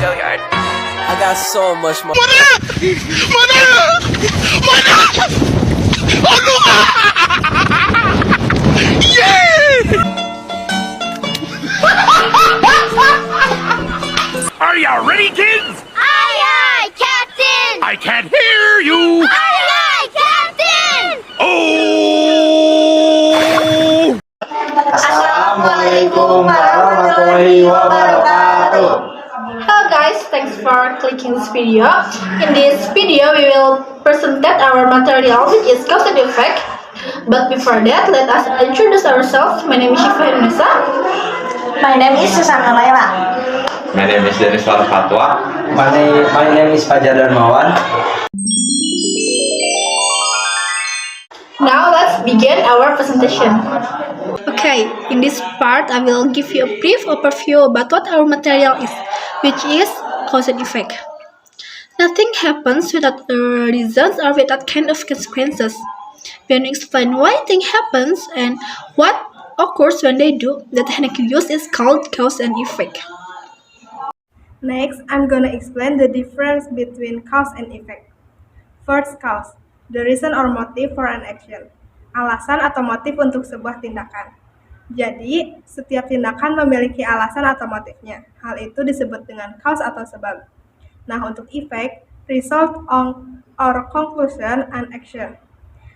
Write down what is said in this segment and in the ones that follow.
I got so much more. Are you ready, kids? Aye, aye, Captain! I can't hear you. Aye, aye, Captain! Oh! Assalamualaikum warahmatullahi wabarakatuh. Hello guys, thanks for clicking this video. In this video, we will present our material which is cause and effect. But before that, let us introduce ourselves. My name is Syifa Indonesia. My name is Susana Laila. My name is Denis Fatwa. My name is Fajar Darmawan. Now let's begin our presentation. Okay, in this part, I will give you a brief overview about what our material is, which is cause and effect. Nothing happens without reasons or without kind of consequences. When we explain why thing happens and what occurs when they do, the technique used is called cause and effect. Next, I'm gonna explain the difference between cause and effect. First, cause, the reason or motive for an action. Alasan atau motif untuk sebuah tindakan. Jadi, setiap tindakan memiliki alasan atau motifnya. Hal itu disebut dengan cause atau sebab. Nah, untuk effect, result on or conclusion an action.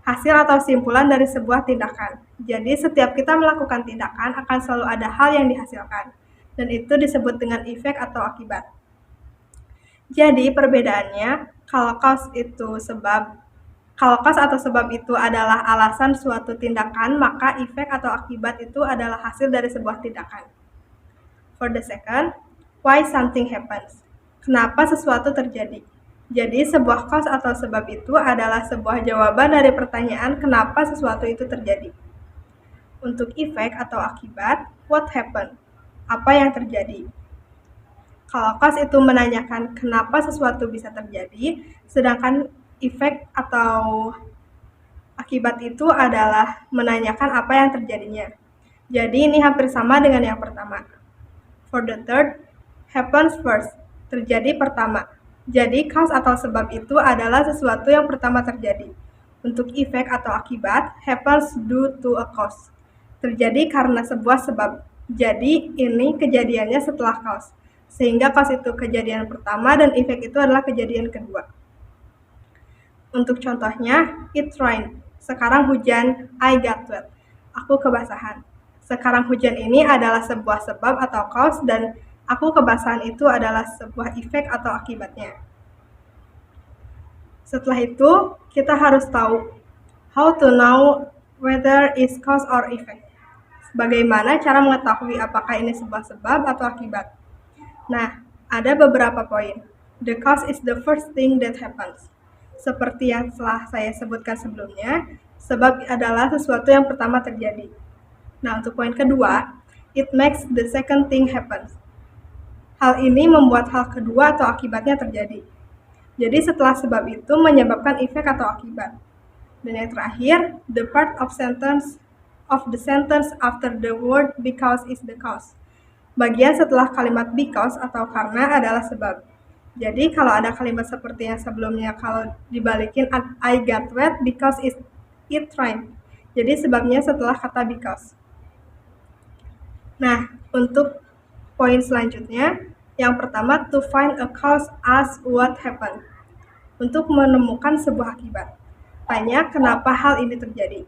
Hasil atau simpulan dari sebuah tindakan. Jadi, setiap kita melakukan tindakan akan selalu ada hal yang dihasilkan. Dan itu disebut dengan efek atau akibat. Jadi, perbedaannya, kalau cause atau sebab itu adalah alasan suatu tindakan, maka efek atau akibat itu adalah hasil dari sebuah tindakan. For the second, why something happens. Kenapa sesuatu terjadi? Jadi, sebuah cause atau sebab itu adalah sebuah jawaban dari pertanyaan kenapa sesuatu itu terjadi. Untuk efek atau akibat, what happened? Apa yang terjadi? Kalau cause itu menanyakan kenapa sesuatu bisa terjadi, sedangkan efek atau akibat itu adalah menanyakan apa yang terjadinya. Jadi ini hampir sama dengan yang pertama. For the third, happens first, terjadi pertama. Jadi cause atau sebab itu adalah sesuatu yang pertama terjadi. Untuk efek atau akibat, happens due to a cause, terjadi karena sebuah sebab. Jadi ini kejadiannya setelah cause, sehingga cause itu kejadian pertama dan efek itu adalah kejadian kedua. Untuk contohnya, it rained, sekarang hujan, I got wet, aku kebasahan. Sekarang hujan ini adalah sebuah sebab atau cause dan aku kebasahan itu adalah sebuah efek atau akibatnya. Setelah itu, kita harus tahu how to know whether it's cause or effect. Bagaimana cara mengetahui apakah ini sebuah sebab atau akibat? Nah, ada beberapa poin. The cause is the first thing that happens. Seperti yang telah saya sebutkan sebelumnya, sebab adalah sesuatu yang pertama terjadi. Nah, untuk poin kedua, it makes the second thing happen. Hal ini membuat hal kedua atau akibatnya terjadi. Jadi setelah sebab itu menyebabkan efek atau akibat. Dan yang terakhir, the part of the sentence after the word because is the cause. Bagian setelah kalimat because atau karena adalah sebab. Jadi kalau ada kalimat seperti yang sebelumnya, kalau dibalikin I got wet because it rained. Jadi sebabnya setelah kata because. Nah, untuk poin selanjutnya, yang pertama to find a cause as what happened. Untuk menemukan sebuah akibat. Tanya kenapa hal ini terjadi.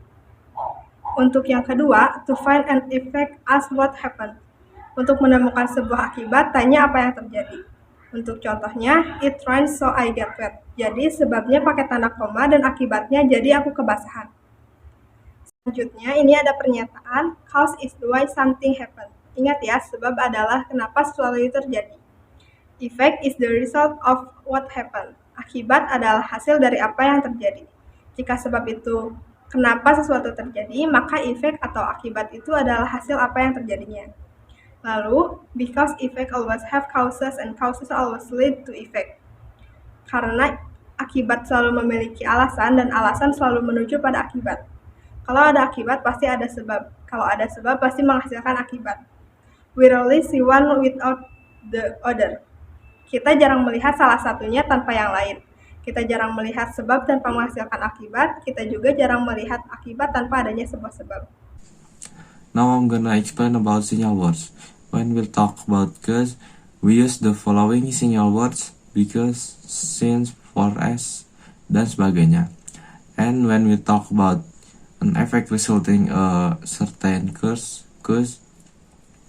Untuk yang kedua, to find an effect as what happened. Untuk menemukan sebuah akibat, tanya apa yang terjadi. Untuk contohnya, it rained so I got wet. Jadi sebabnya pakai tanda koma dan akibatnya jadi aku kebasahan. Selanjutnya, ini ada pernyataan, cause is why something happened. Ingat ya, sebab adalah kenapa sesuatu itu terjadi. Effect is the result of what happened. Akibat adalah hasil dari apa yang terjadi. Jika sebab itu kenapa sesuatu terjadi, maka efek atau akibat itu adalah hasil apa yang terjadinya. Lalu, because effect always have causes and causes always lead to effect. Karena akibat selalu memiliki alasan dan alasan selalu menuju pada akibat. Kalau ada akibat pasti ada sebab. Kalau ada sebab pasti menghasilkan akibat. We rarely see one without the other. Kita jarang melihat salah satunya tanpa yang lain. Kita jarang melihat sebab tanpa menghasilkan akibat, kita juga jarang melihat akibat tanpa adanya sebuah sebab. Now I'm gonna explain about signal words. When we talk about cause, we use the following signal words: because, since, for, as, dan sebagainya. And when we talk about an effect resulting a certain cause,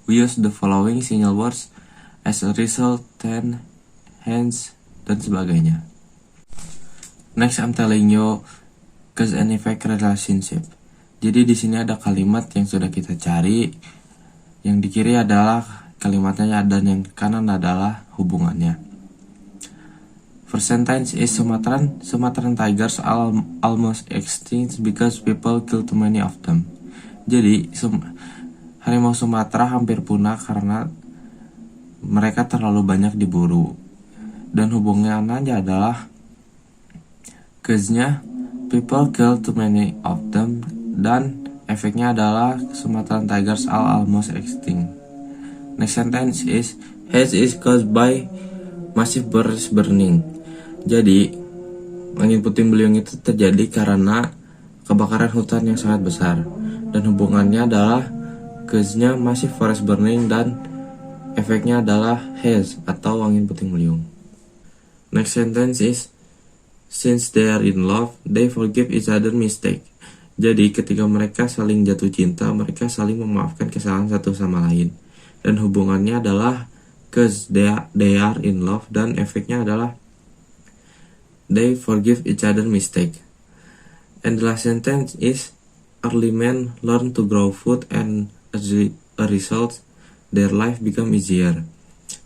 we use the following signal words: as a result, then, hence, dan sebagainya. Next, I'm telling you cause and effect relationship. Jadi di sini ada kalimat yang sudah kita cari. Yang di kiri adalah kalimatnya dan yang kanan adalah hubungannya. First sentence is Sumatran tigers are almost extinct because people kill too many of them. Jadi harimau Sumatera hampir punah karena mereka terlalu banyak diburu. Dan hubungannya adalah cause-nya people kill too many of them, dan efeknya adalah Sumatran tigers are almost extinct. Next sentence is haze is caused by massive forest burning. Jadi angin puting beliung itu terjadi karena kebakaran hutan yang sangat besar, dan hubungannya adalah cause-nya massive forest burning dan efeknya adalah haze atau angin puting beliung. Next sentence is since they are in love, they forgive each other mistake. Jadi ketika mereka saling jatuh cinta, mereka saling memaafkan kesalahan satu sama lain. Dan hubungannya adalah cause they are in love, dan efeknya adalah they forgive each other mistake. And the last sentence is early men learn to grow food, and as a result their life become easier.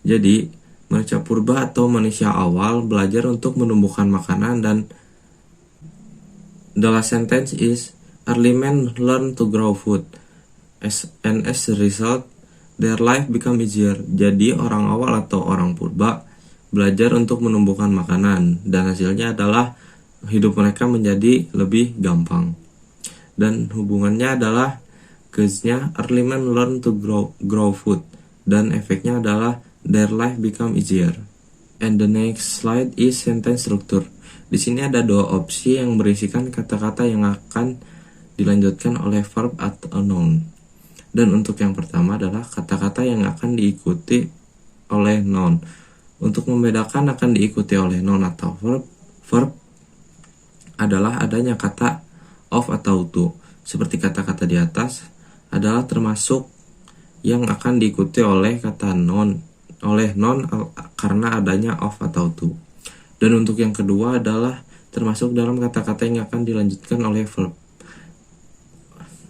Jadi manusia purba atau manusia awal belajar untuk menumbuhkan makanan, dan the last sentence is early men learn to grow food, and as a result their life become easier. Jadi orang awal atau orang purba belajar untuk menumbuhkan makanan, dan hasilnya adalah hidup mereka menjadi lebih gampang. Dan hubungannya adalah cause-nya early men learn to grow food, dan efeknya adalah their life become easier. And the next slide is sentence structure. Di sini ada dua opsi yang berisikan kata-kata yang akan dilanjutkan oleh verb atau noun. Dan untuk yang pertama adalah kata-kata yang akan diikuti oleh noun. Untuk membedakan akan diikuti oleh noun atau verb adalah adanya kata of atau to. Seperti kata-kata di atas adalah termasuk yang akan diikuti oleh kata noun karena adanya of atau to. Dan untuk yang kedua adalah termasuk dalam kata-kata yang akan dilanjutkan oleh verb.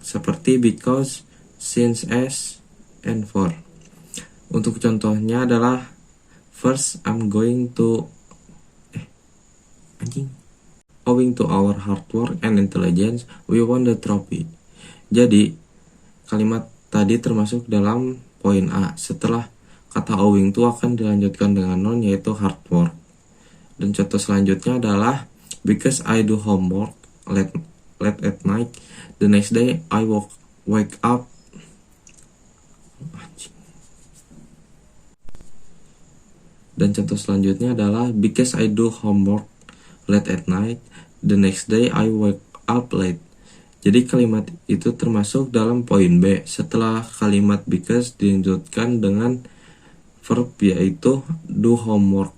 Seperti because, since, as, and for. Untuk contohnya adalah first I'm going to owing to our hard work and intelligence we won the trophy. Jadi kalimat tadi termasuk dalam poin A. Setelah kata owing to akan dilanjutkan dengan noun, yaitu hard work. Dan contoh selanjutnya adalah because I do homework late at night, the next day I wake up. Dan contoh selanjutnya adalah because I do homework late at night, the next day I wake up late. Jadi kalimat itu termasuk dalam poin B setelah kalimat because dilanjutkan dengan verb yaitu do homework.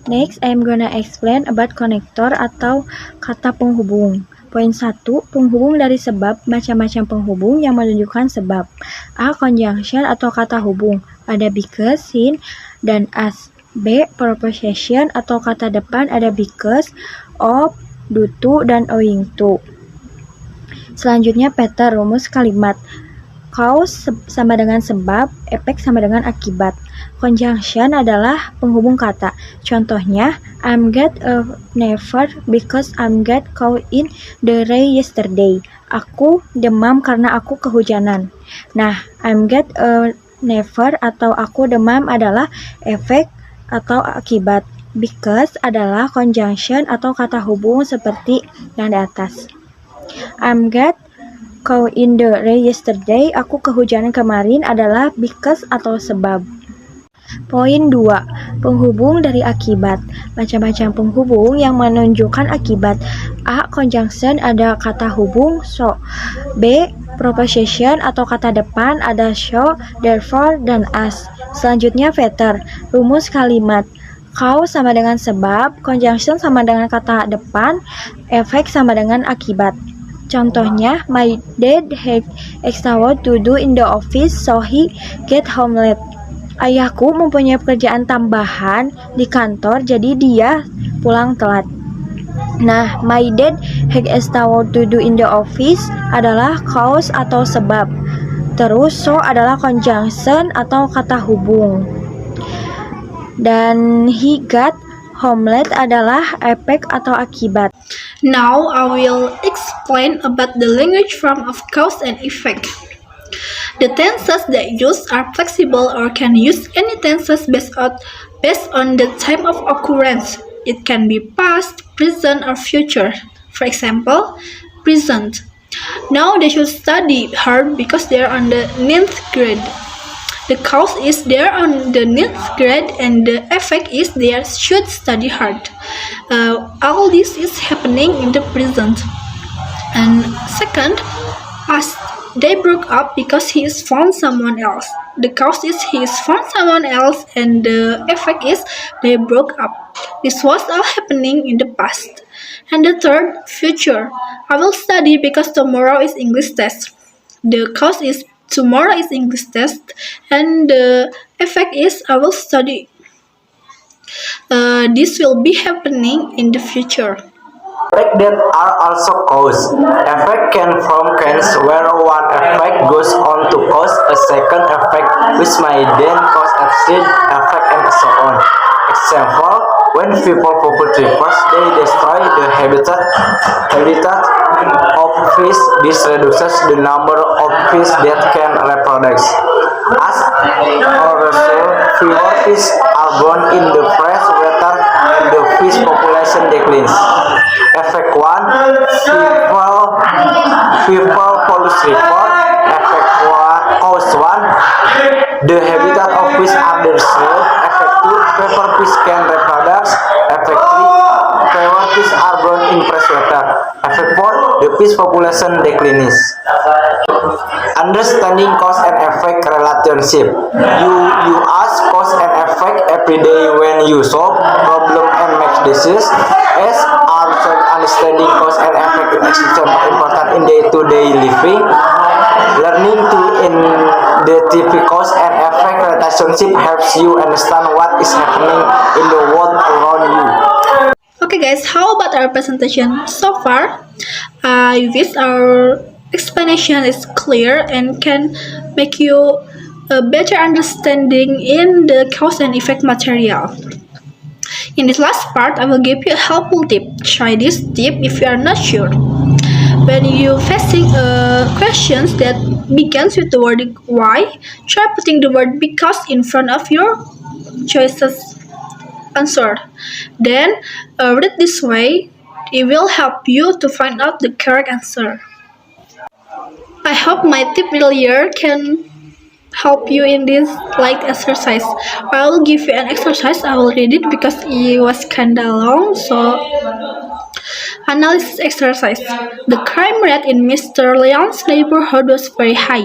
Next, I'm gonna explain about connector atau kata penghubung. Poin 1, penghubung dari sebab, macam-macam penghubung yang menunjukkan sebab. A. Conjunction atau kata hubung. Ada because, since, dan as. B. Preposition atau kata depan. Ada because, of, due to, dan owing to. Selanjutnya pattern, rumus kalimat. Cause sama dengan sebab, effect sama dengan akibat. Conjunction adalah penghubung kata. Contohnya, I'm get a never because I'm get caught in the rain yesterday. Aku demam karena aku kehujanan. Nah, I'm get a never atau aku demam adalah efek atau akibat. Because adalah conjunction atau kata hubung seperti yang di atas. I'm get caught in the rain yesterday. Aku kehujanan kemarin adalah because atau sebab. Poin 2. Penghubung dari akibat. Macam-macam penghubung yang menunjukkan akibat. A. Conjunction, ada kata hubung, so. B. Proposition atau kata depan, ada so, therefore, dan as. Selanjutnya veter. Rumus kalimat. Cause sama dengan sebab, conjunction sama dengan kata depan, efek sama dengan akibat. Contohnya, my dad had extra work to do in the office, so he get home late. Ayahku mempunyai pekerjaan tambahan di kantor, jadi dia pulang telat. Nah, my dad had extra work to do in the office adalah cause atau sebab. Terus, so adalah conjunction atau kata hubung. Dan he got home late adalah efek atau akibat. Now I will explain about the language form of cause and effect. The tenses that use are flexible or can use any tenses based on the time of occurrence. It can be past, present, or future. For example, present. Now they should study hard because they are on the 9th grade. The cause is they are on the 9th grade and the effect is they should study hard. All this is happening in the present. And second, past. They broke up because he is found someone else. The cause is he is found someone else and the effect is they broke up. This was all happening in the past. And the third, future. I will study because tomorrow is English test. The cause is tomorrow is English test and the effect is I will study. This will be happening in the future. Effects that are also cause. Effect can form chains where one effect goes on to cause a second effect which may then cause a third effect and so on. Example, when people populate rivers, they destroy the habitat of fish. This reduces the number of fish that can reproduce. As a result, fewer fish are born in the fresh water and the fish population declines. Effect 1, people pollute river. Effect 1, cause 1, the habitat of fish are destroyed. Effect 2, fewer fish can reproduce. Effect 3, fewer fish are born in fresh water. Effect 4, the fish population declines. Understanding cause and effect relationship. You ask cause and effect every day when you solve problem and make decisions. As also understanding cause and effect is extremely important in day-to-day living. Learning to identify cause and effect relationship helps you understand what is happening in the world around you. Okay guys, how about our presentation so far? I wish our explanation is clear and can make you a better understanding in the cause and effect material. In this last part, I will give you a helpful tip. Try this tip if you are not sure. When you facing questions that begins with the word why, try putting the word because in front of your choices answer. Then read this way. It will help you to find out the correct answer. I hope my tip earlier can help you in this light exercise. I will give you an exercise. I will read it because it was kinda long. So, analysis exercise. The crime rate in Mr. Leon's neighborhood was very high.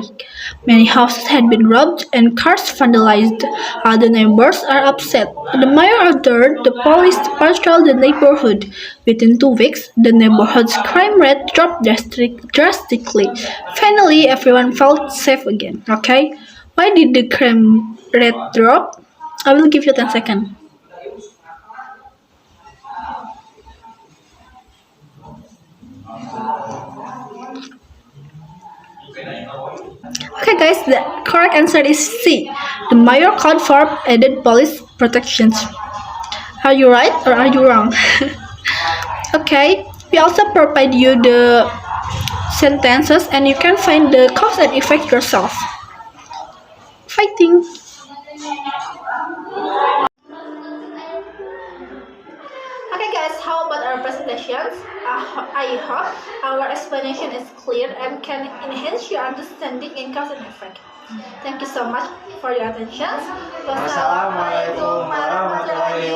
Many houses had been robbed and cars vandalized. Other neighbors are upset. The mayor ordered the police to patrol the neighborhood. Within 2 weeks, the neighborhood's crime rate dropped drastically. Finally, everyone felt safe again. Okay? Why did the crime rate drop? I will give you 10 seconds. Okay guys, the correct answer is C. The mayor called for added police protections. Are you right or are you wrong? Okay, we also provide you the sentences and you can find the cause and effect yourself. Fighting! Okay guys, how about our presentations? I hope our explanation is clear and can enhance your understanding in cause and effect. Thank you so much for your attention. Wassalamualaikum warahmatullahi